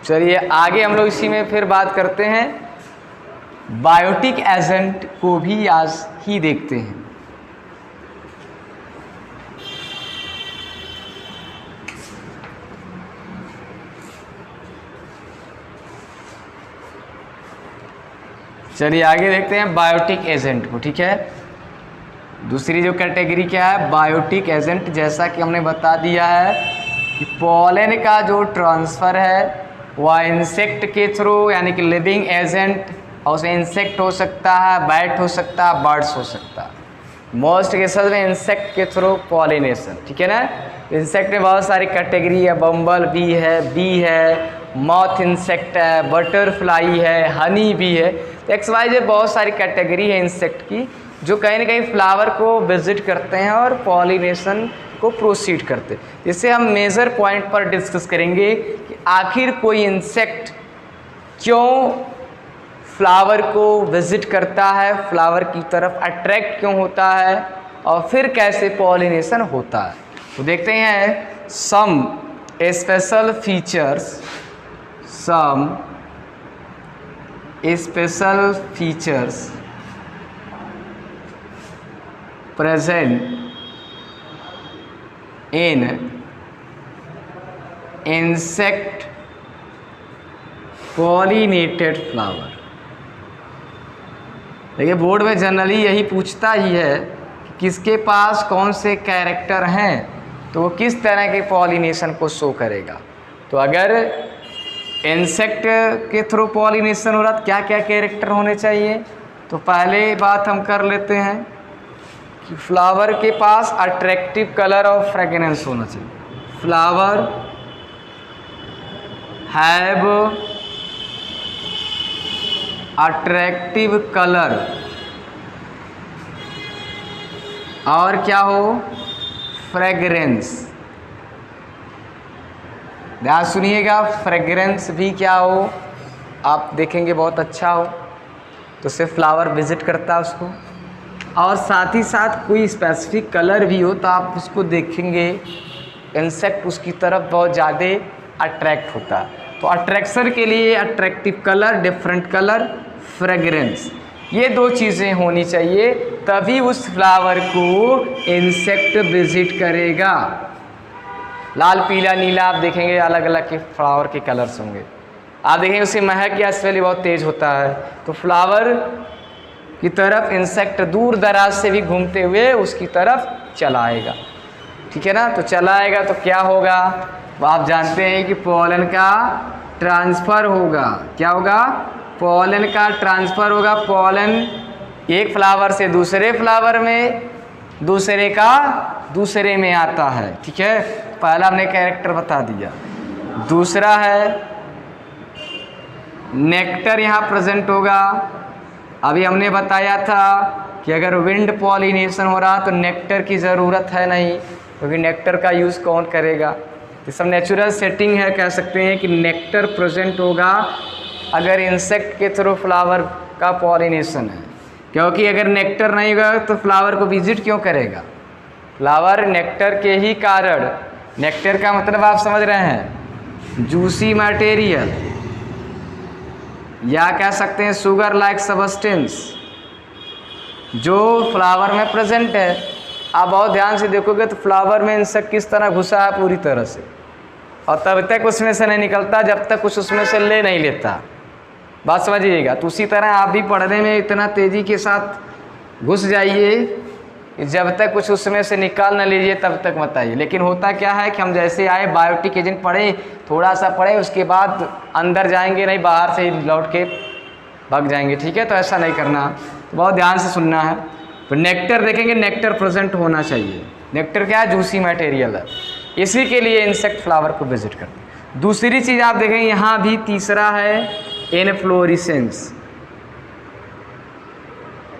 चलिए आगे हम लोग इसी में फिर बात करते हैं। बायोटिक एजेंट को भी आज ही देखते हैं। चलिए आगे देखते हैं बायोटिक एजेंट को। ठीक है, दूसरी जो कैटेगरी क्या है, बायोटिक एजेंट। जैसा कि हमने बता दिया है कि पॉलन का जो ट्रांसफ़र है वह इंसेक्ट के थ्रू, यानी कि लिविंग एजेंट, और उसमें इंसेक्ट हो सकता है, बैट हो सकता है, बर्ड्स हो सकता है। मोस्ट केसेस में इंसेक्ट के थ्रू पॉलिनेशन। ठीक है ना। इंसेक्ट में बहुत सारी कैटेगरी है, बम्बल बी है, मॉथ इंसेक्ट है, बटरफ्लाई है, हनी बी है। तो XYZ बहुत सारी कैटेगरी है इंसेक्ट की जो कहीं ना कहीं फ्लावर को विजिट करते हैं और पॉलिनेशन को प्रोसीड करते हैं। इससे हम मेजर पॉइंट पर डिस्कस करेंगे कि आखिर कोई इंसेक्ट क्यों फ्लावर को विजिट करता है, फ्लावर की तरफ अट्रैक्ट क्यों होता है, और फिर कैसे पॉलिनेशन होता है। तो देखते हैं some special features present in insect pollinated flower। देखिए बोर्ड में जनरली यही पूछता ही है कि किसके पास कौन से कैरेक्टर हैं तो वो किस तरह के पॉलिनेशन को शो करेगा। तो अगर इंसेक्ट के थ्रू पॉलिनेशन हो रहा तो क्या क्या कैरेक्टर होने चाहिए। तो पहले बात हम कर लेते हैं कि फ्लावर के पास अट्रैक्टिव कलर और फ्रेगनेंस होना चाहिए। फ्लावर हैव अट्रैक्टिव कलर और क्या हो, फ्रेगरेंस। ध्यान सुनिएगा, फ्रेगरेंस भी क्या हो, आप देखेंगे बहुत अच्छा हो तो सिर्फ फ्लावर विजिट करता है उसको, और साथ ही साथ कोई स्पेसिफिक कलर भी हो तो आप उसको देखेंगे इंसेक्ट उसकी तरफ बहुत ज़्यादा अट्रैक्ट होता है। तो अट्रैक्शन के लिए attractive colour, different colour, fragrance, ये दो चीज़ें होनी चाहिए, तभी उस फ्लावर को इंसेक्ट विजिट करेगा। लाल, पीला, नीला आप देखेंगे अलग अलग के फ्लावर के कलर्स होंगे। आप देखेंगे उसकी महक या स्मेल बहुत तेज़ होता है तो फ्लावर की तरफ इंसेक्ट दूर दराज से भी घूमते हुए उसकी तरफ चला आएगा। ठीक है ना। तो चला आएगा तो क्या होगा, आप जानते हैं कि पॉलन का ट्रांसफ़र होगा। क्या होगा, पॉलन का ट्रांसफ़र होगा। पॉलन एक फ्लावर से दूसरे फ्लावर में, दूसरे का दूसरे में आता है। ठीक है, पहला हमने कैरेक्टर बता दिया। दूसरा है नेक्टर यहाँ प्रेजेंट होगा। अभी हमने बताया था कि अगर विंड पॉलिनेशन हो रहा तो नेक्टर की ज़रूरत है नहीं, क्योंकि नेक्टर का यूज़ कौन करेगा। ये सब नेचुरल सेटिंग है, कह सकते हैं कि नेक्टर प्रेजेंट होगा अगर इंसेक्ट के थ्रू फ्लावर का पॉलिनेशन है, क्योंकि अगर नेक्टर नहीं होगा तो फ्लावर को विजिट क्यों करेगा। फ्लावर नेक्टर के ही कारण, नेक्टर का मतलब आप समझ रहे हैं, जूसी मटेरियल या कह सकते हैं शुगर लाइक सब्सटेंस जो फ्लावर में प्रेजेंट है। आप बहुत ध्यान से देखोगे तो फ्लावर में इंसेक्ट किस तरह घुसा है पूरी तरह से, और तब तक उसमें से नहीं निकलता जब तक कुछ उसमें से ले नहीं लेता। बात समझिएगा। तो उसी तरह आप भी पढ़ने में इतना तेज़ी के साथ घुस जाइए, जब तक कुछ उसमें से निकाल न लीजिए तब तक मत आइए। लेकिन होता क्या है कि हम जैसे आए बायोटिक एजेंट पढ़े, थोड़ा सा पढ़े, उसके बाद अंदर जाएंगे नहीं, बाहर से ही लौट के भाग जाएंगे। ठीक है, तो ऐसा नहीं करना, तो बहुत ध्यान से सुनना है। तो नेक्टर देखेंगे, नेक्टर प्रेजेंट होना चाहिए। नेक्टर क्या है, जूसी मटेरियल है, इसी के लिए इंसेक्ट फ्लावर को विजिट करते हैं। दूसरी चीज़ आप देखेंगे यहाँ भी, तीसरा है इनफ्लोरेसेंस।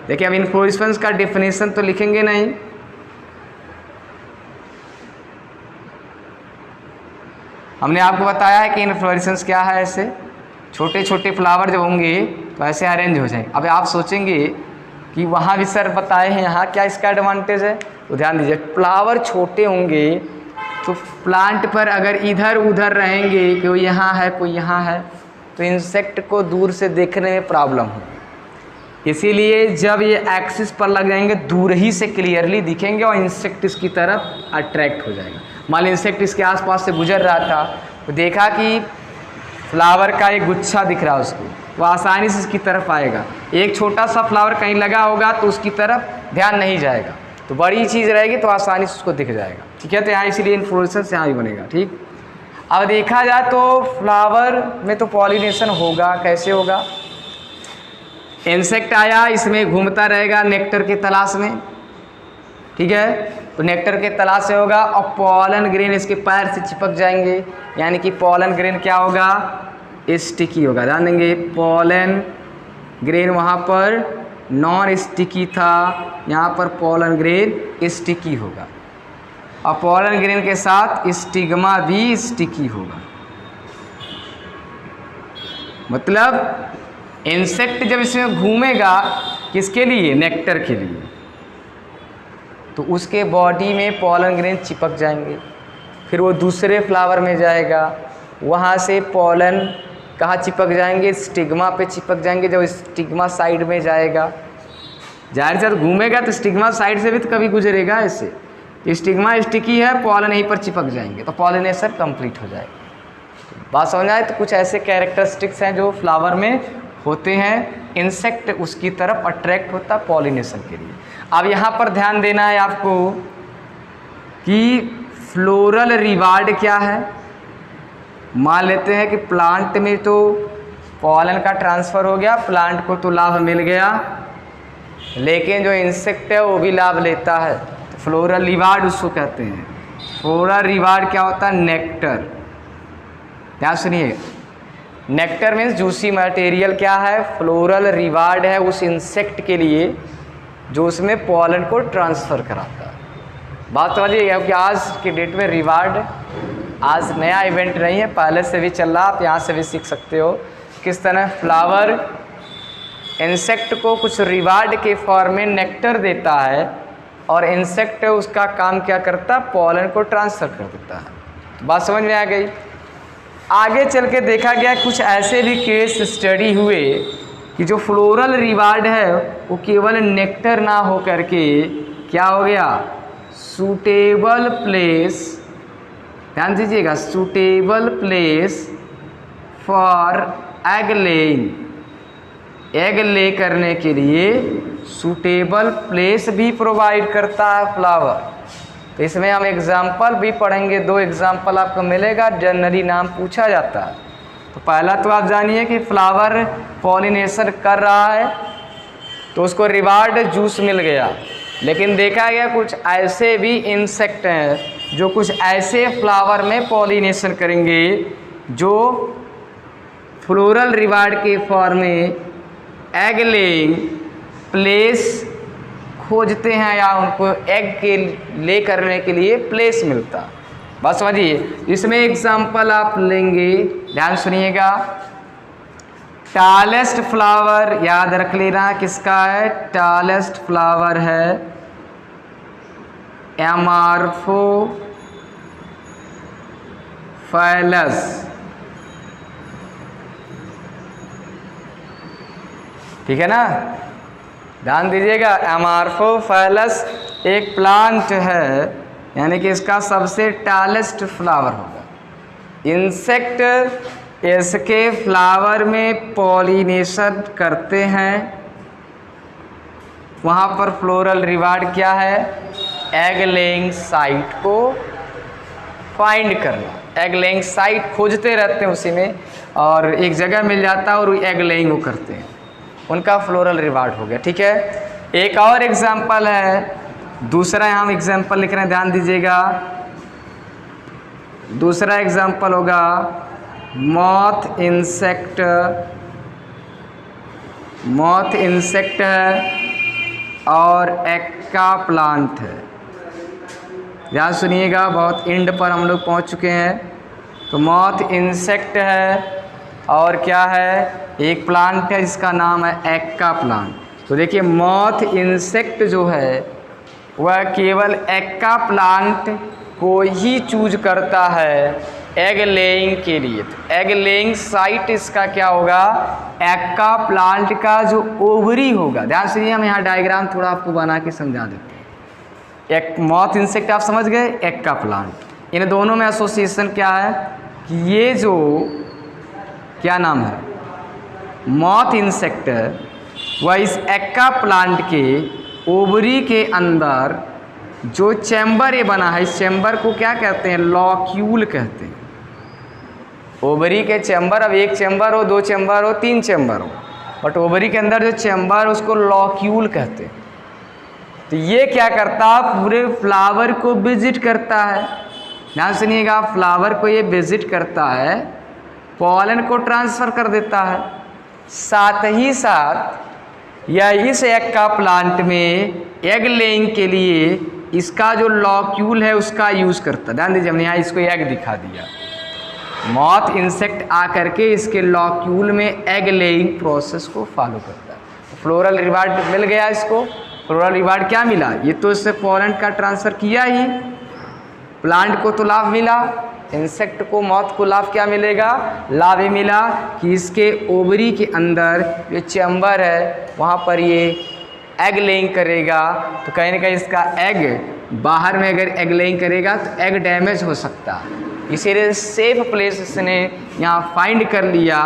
देखिए अब इनफ्लोरेसेंस का डेफिनेशन तो लिखेंगे नहीं, हमने आपको बताया है कि इनफ्लोरेसेंस क्या है। ऐसे छोटे छोटे फ्लावर जब होंगे तो ऐसे अरेंज हो जाएंगे। अब आप सोचेंगे कि वहाँ भी सर बताए हैं, यहाँ क्या इसका एडवांटेज है। तो ध्यान दीजिए, फ्लावर छोटे होंगे तो प्लांट पर अगर इधर उधर रहेंगे, कोई यहाँ है कोई यहाँ है, तो इंसेक्ट को दूर से देखने में प्रॉब्लम हो। इसीलिए जब ये एक्सिस पर लग जाएंगे दूर ही से क्लियरली दिखेंगे और इंसेक्ट इसकी तरफ अट्रैक्ट हो जाएगा। मान लीजिए इंसेक्ट इसके आसपास से गुजर रहा था तो देखा कि फ्लावर का एक गुच्छा दिख रहा है उसको, वो आसानी से इसकी तरफ आएगा। एक छोटा सा फ्लावर कहीं लगा होगा तो उसकी तरफ ध्यान नहीं जाएगा, तो बड़ी चीज़ रहेगी तो आसानी से उसको दिख जाएगा। ठीक है, तो यहाँ इसीलिए इन्फ्लोरेसेंस यहाँ भी बनेगा। ठीक, अब देखा जाए तो फ्लावर में तो पॉलिनेशन होगा, कैसे होगा? इंसेक्ट आया, इसमें घूमता रहेगा नेक्टर के तलाश में। ठीक है, तो नेक्टर के तलाश से होगा और पॉलन ग्रेन इसके पैर से चिपक जाएंगे, यानी कि पॉलन ग्रेन क्या होगा? स्टिकी होगा। ध्यान देंगे, पॉलन ग्रेन वहाँ पर नॉन स्टिकी था, यहाँ पर पॉलन ग्रेन स्टिकी होगा और पॉलन ग्रेन के साथ स्टिग्मा भी स्टिकी होगा। मतलब इंसेक्ट जब इसमें घूमेगा किसके लिए? नेक्टर के लिए, तो उसके बॉडी में पॉलन ग्रेन चिपक जाएंगे, फिर वो दूसरे फ्लावर में जाएगा, वहाँ से पॉलन कहाँ चिपक जाएंगे? स्टिग्मा पे चिपक जाएंगे। जब स्टिग्मा साइड में जाएगा, जाहिर से घूमेगा तो स्टिग्मा साइड से भी तो कभी गुजरेगा ऐसे, तो स्टिग्मा स्टिकी है, पॉलन यहीं पर चिपक जाएंगे, तो पॉलिनेशन कंप्लीट हो जाएगा। बात समझ आए? तो कुछ ऐसे कैरेक्टरिस्टिक्स हैं जो फ्लावर में होते हैं, इंसेक्ट उसकी तरफ अट्रैक्ट होता है पॉलिनेशन के लिए। अब यहाँ पर ध्यान देना है आपको कि फ्लोरल रिवार्ड क्या है। मान लेते हैं कि प्लांट में तो पॉलन का ट्रांसफ़र हो गया, प्लांट को तो लाभ मिल गया, लेकिन जो इंसेक्ट है वो भी लाभ लेता है, तो फ्लोरल रिवार्ड उसको कहते हैं। फ्लोरल रिवार्ड क्या होता है? नेक्टर। ध्यान सुनिए, नेक्टर मीन्स जूसी मटेरियल क्या है? फ्लोरल रिवार्ड है उस इंसेक्ट के लिए जो उसमें पॉलन को ट्रांसफ़र कराता है। बात समझिए, क्योंकि आज के डेट में रिवार्ड आज नया इवेंट नहीं है, पहले से भी चल रहा, आप यहाँ से भी सीख सकते हो किस तरह फ्लावर इंसेक्ट को कुछ रिवार्ड के फॉर्म में नेक्टर देता है और इंसेक्ट उसका काम क्या करता है? पॉलन को ट्रांसफ़र कर देता है। बात समझ में आ गई? आगे चल के देखा गया कुछ ऐसे भी केस स्टडी हुए कि जो फ्लोरल रिवार्ड है वो केवल नेक्टर ना हो करके क्या हो गया? सूटेबल प्लेस, ध्यान दीजिएगा, suitable place for egg laying, egg ले करने के लिए सूटेबल प्लेस भी प्रोवाइड करता है फ्लावर। तो इसमें हम एग्जाम्पल भी पढ़ेंगे, 2 एग्जाम्पल आपको मिलेगा, जनरली नाम पूछा जाता है। तो पहला तो आप जानिए कि फ्लावर पॉलिनेशन कर रहा है तो उसको रिवार्ड जूस मिल गया, लेकिन देखा गया कुछ ऐसे भी इंसेक्ट हैं जो कुछ ऐसे फ्लावर में पॉलिनेशन करेंगे जो फ्लोरल रिवार्ड के फॉर्म में एग लेइंग प्लेस खोजते हैं या उनको एग के ले करने के लिए प्लेस मिलता। बस समझिए, इसमें एग्जाम्पल आप लेंगे, ध्यान सुनिएगा। टालेस्ट फ्लावर याद रख लेना किसका है? टालेस्ट फ्लावर है एमार्फोफाइलस। ठीक है ना, ध्यान दीजिएगा। एमार्फोफाइलस एक प्लांट है, यानी कि इसका सबसे टालेस्ट फ्लावर होगा। इंसेक्ट इसके फ्लावर में पॉलिनेशन करते हैं, वहाँ पर फ्लोरल रिवार्ड क्या है? एग लेइंग साइट को फाइंड करना। एग लेइंग साइट खोजते रहते हैं उसी में, और एक जगह मिल जाता है और एग लेइंग वो करते हैं, उनका फ्लोरल रिवार्ड हो गया। ठीक है, एक और एग्जाम्पल है, दूसरा हम एग्जाम्पल लिख रहे हैं, ध्यान दीजिएगा। दूसरा एग्जाम्पल होगा मॉथ इंसेक्ट। मॉथ इंसेक्ट है और एक्का प्लांट है। ध्यान सुनिएगा, बहुत एंड पर हम लोग पहुंच चुके हैं। तो मॉथ इंसेक्ट है और क्या है? एक प्लांट है जिसका नाम है एक्का प्लांट। तो देखिए, मॉथ इंसेक्ट जो है वह केवल एक्का प्लांट को ही चूज करता है एग लेइंग के लिए। तो एग लेइंग साइट इसका क्या होगा? एक्का प्लांट का जो ओवरी होगा। ध्यान से हम यहाँ डायग्राम थोड़ा आपको बना के समझा देते हैं। एक मॉथ इंसेक्ट आप समझ गए, एक्का प्लांट, इन दोनों में एसोसिएशन क्या है कि ये जो क्या नाम है, मॉथ इंसेक्ट वह इस एक्का प्लांट के ओवरी के अंदर जो चैम्बर ये बना है, इस चैम्बर को क्या कहते हैं? लॉक्यूल कहते हैं। ओवरी के चैम्बर, अब एक चैम्बर हो, दो चैम्बर हो, तीन चैम्बर हो, बट ओवरी के अंदर जो चैम्बर है उसको लॉक्यूल कहते हैं। तो ये क्या करता है? पूरे फ्लावर को विजिट करता है। ध्यान सुनिएगा, फ्लावर को ये विजिट करता है, पॉलन को ट्रांसफ़र कर देता है, साथ ही साथ या इस एग का प्लांट में एग लेइंग के लिए इसका जो लॉक्यूल है उसका यूज़ करता है। ध्यान दीजिए, हमने यहाँ इसको एग दिखा दिया। मॉथ इंसेक्ट आकर के इसके लॉक्यूल में एग लेइंग प्रोसेस को फॉलो करता है। फ्लोरल रिवार्ड मिल गया इसको। फ्लोरल रिवार्ड क्या मिला? ये तो इससे पॉलन का ट्रांसफ़र किया ही, प्लांट को तो लाभ मिला, इंसेक्ट को, मॉथ को लाभ क्या मिलेगा? लाभ ये मिला कि इसके ओवरी के अंदर जो चैम्बर है वहाँ पर ये एग लेइंग करेगा। तो कहीं ना कहीं इसका एग बाहर में अगर एग लेइंग करेगा तो एग डैमेज हो सकता है, इसीलिए सेफ प्लेस इसने यहाँ फाइंड कर लिया,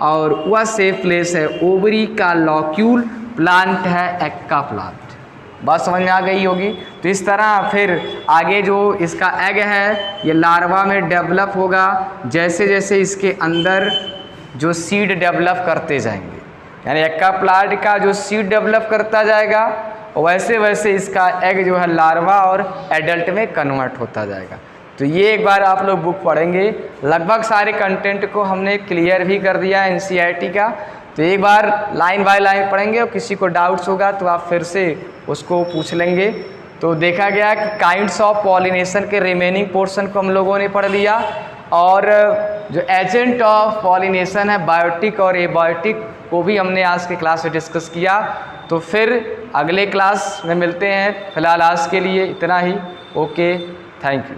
और वह सेफ प्लेस है ओवरी का लॉक्यूल, प्लांट है एग का प्लांट। बात समझ में आ गई होगी। तो इस तरह फिर आगे जो इसका एग है ये लार्वा में डेवलप होगा, जैसे जैसे इसके अंदर जो सीड डेवलप करते जाएंगे, यानी एग का प्लांट का जो सीड डेवलप करता जाएगा वैसे वैसे इसका एग जो है लार्वा और एडल्ट में कन्वर्ट होता जाएगा। तो ये एक बार आप लोग बुक पढ़ेंगे। लगभग सारे कंटेंट को हमने क्लियर भी कर दिया एनसीईआरटी का। तो एक बार लाइन बाय लाइन पढ़ेंगे, और किसी को डाउट्स होगा तो आप फिर से उसको पूछ लेंगे। तो देखा गया कि काइंड्स ऑफ पॉलिनेशन के रिमेनिंग पोर्शन को हम लोगों ने पढ़ लिया, और जो एजेंट ऑफ पॉलिनेशन है बायोटिक और एबायोटिक को भी हमने आज के क्लास में डिस्कस किया। तो फिर अगले क्लास में मिलते हैं। फिलहाल आज के लिए इतना ही। Okay, thank you.